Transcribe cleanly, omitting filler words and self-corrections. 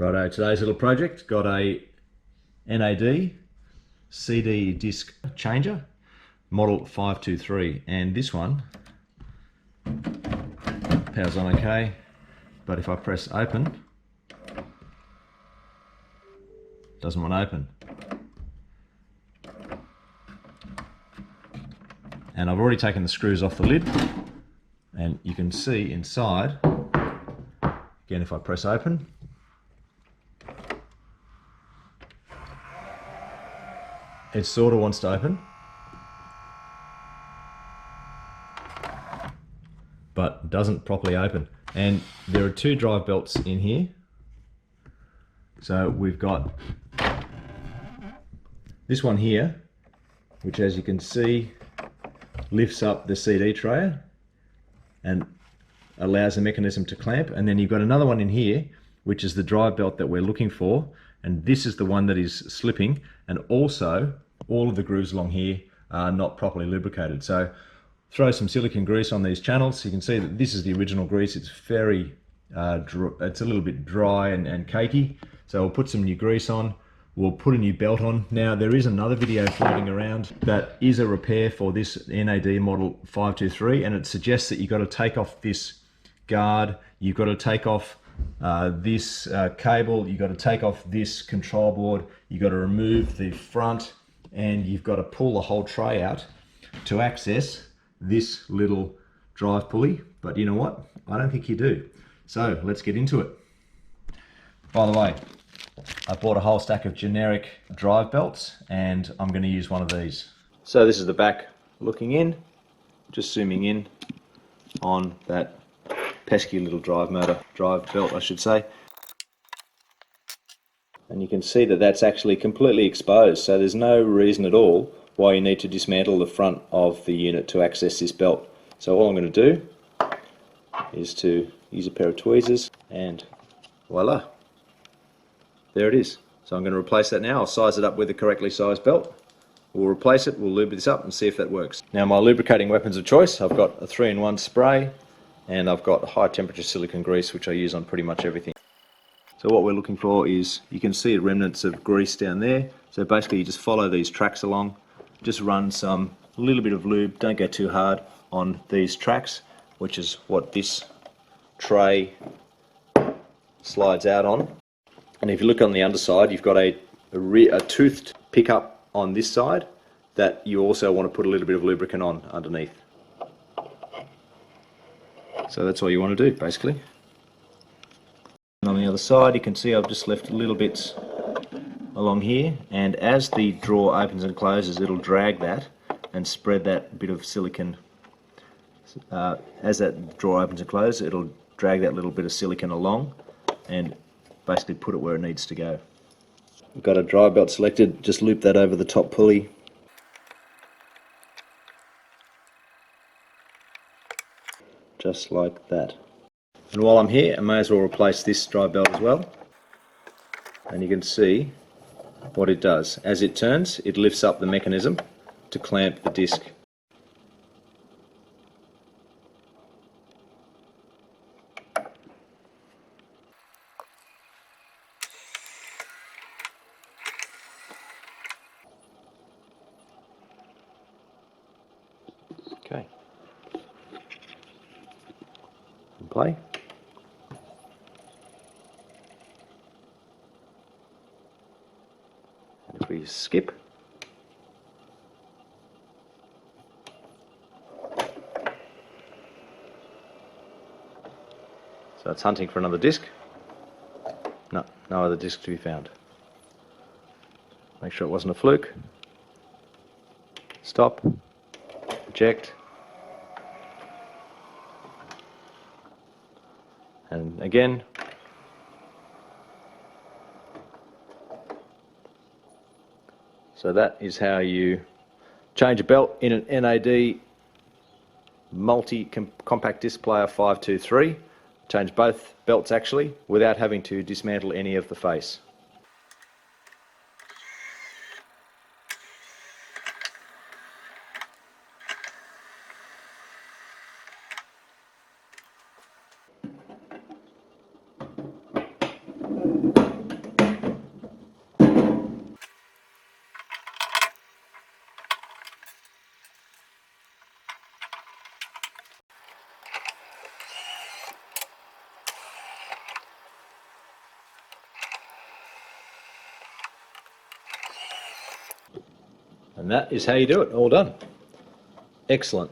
Righto, today's little project got a NAD CD disc changer, model 523, and this one powers on okay, but if I press open, it doesn't want to open. And I've already taken the screws off the lid, and you can see inside, again if I press open, it sort of wants to open, but doesn't properly open. And there are two drive belts in here. So we've got this one here, which as you can see lifts up the CD tray and allows the mechanism to clamp. And then you've got another one in here, which is the drive belt that we're looking for. And this is the one that is slipping, and also all of the grooves along here are not properly lubricated. So throw some silicone grease on these channels. You can see that this is the original grease. It's very, it's a little bit dry and cakey. So we'll put some new grease on. We'll put a new belt on. Now there is another video floating around that is a repair for this NAD model 523, and it suggests that you've got to take off this guard, you've got to take off this cable, you've got to take off this control board, you've got to remove the front, and you've got to pull the whole tray out to access this little drive pulley. But you know what? I don't think you do. So let's get into it. By the way, I bought a whole stack of generic drive belts, and I'm going to use one of these. So this is the back looking in, just zooming in on that pesky little drive belt I should say. And you can see that that's actually completely exposed, so there's no reason at all why you need to dismantle the front of the unit to access this belt. So all I'm going to do is to use a pair of tweezers, and voila, there it is. So I'm going to replace that now. I'll size it up with a correctly sized belt. We'll replace it, we'll lube this up and see if that works. Now my lubricating weapons of choice, I've got a 3-in-1 spray, and I've got high temperature silicone grease, which I use on pretty much everything. So what we're looking for is, you can see remnants of grease down there. So basically you just follow these tracks along, just run a little bit of lube, don't go too hard on these tracks, which is what this tray slides out on. And if you look on the underside, you've got a toothed pickup on this side that you also want to put a little bit of lubricant on underneath. So that's all you want to do basically. And on the other side you can see I've just left little bits along here, and as the drawer opens and closes it'll drag that and spread that bit of silicone. As that drawer opens and closes, it'll drag that little bit of silicone along and basically put it where it needs to go. We've got a drive belt selected, just loop that over the top pulley. Just like that. And while I'm here, I may as well replace this drive belt as well. And you can see what it does. As it turns, it lifts up the mechanism to clamp the disc. Okay. And play. And if we skip, so it's hunting for another disc. No other disc to be found. Make sure it wasn't a fluke. Stop. Eject. And again. So that is how you change a belt in an NAD multi-compact disc player 523. Change both belts actually without having to dismantle any of the face. And that is how you do it. All done. Excellent.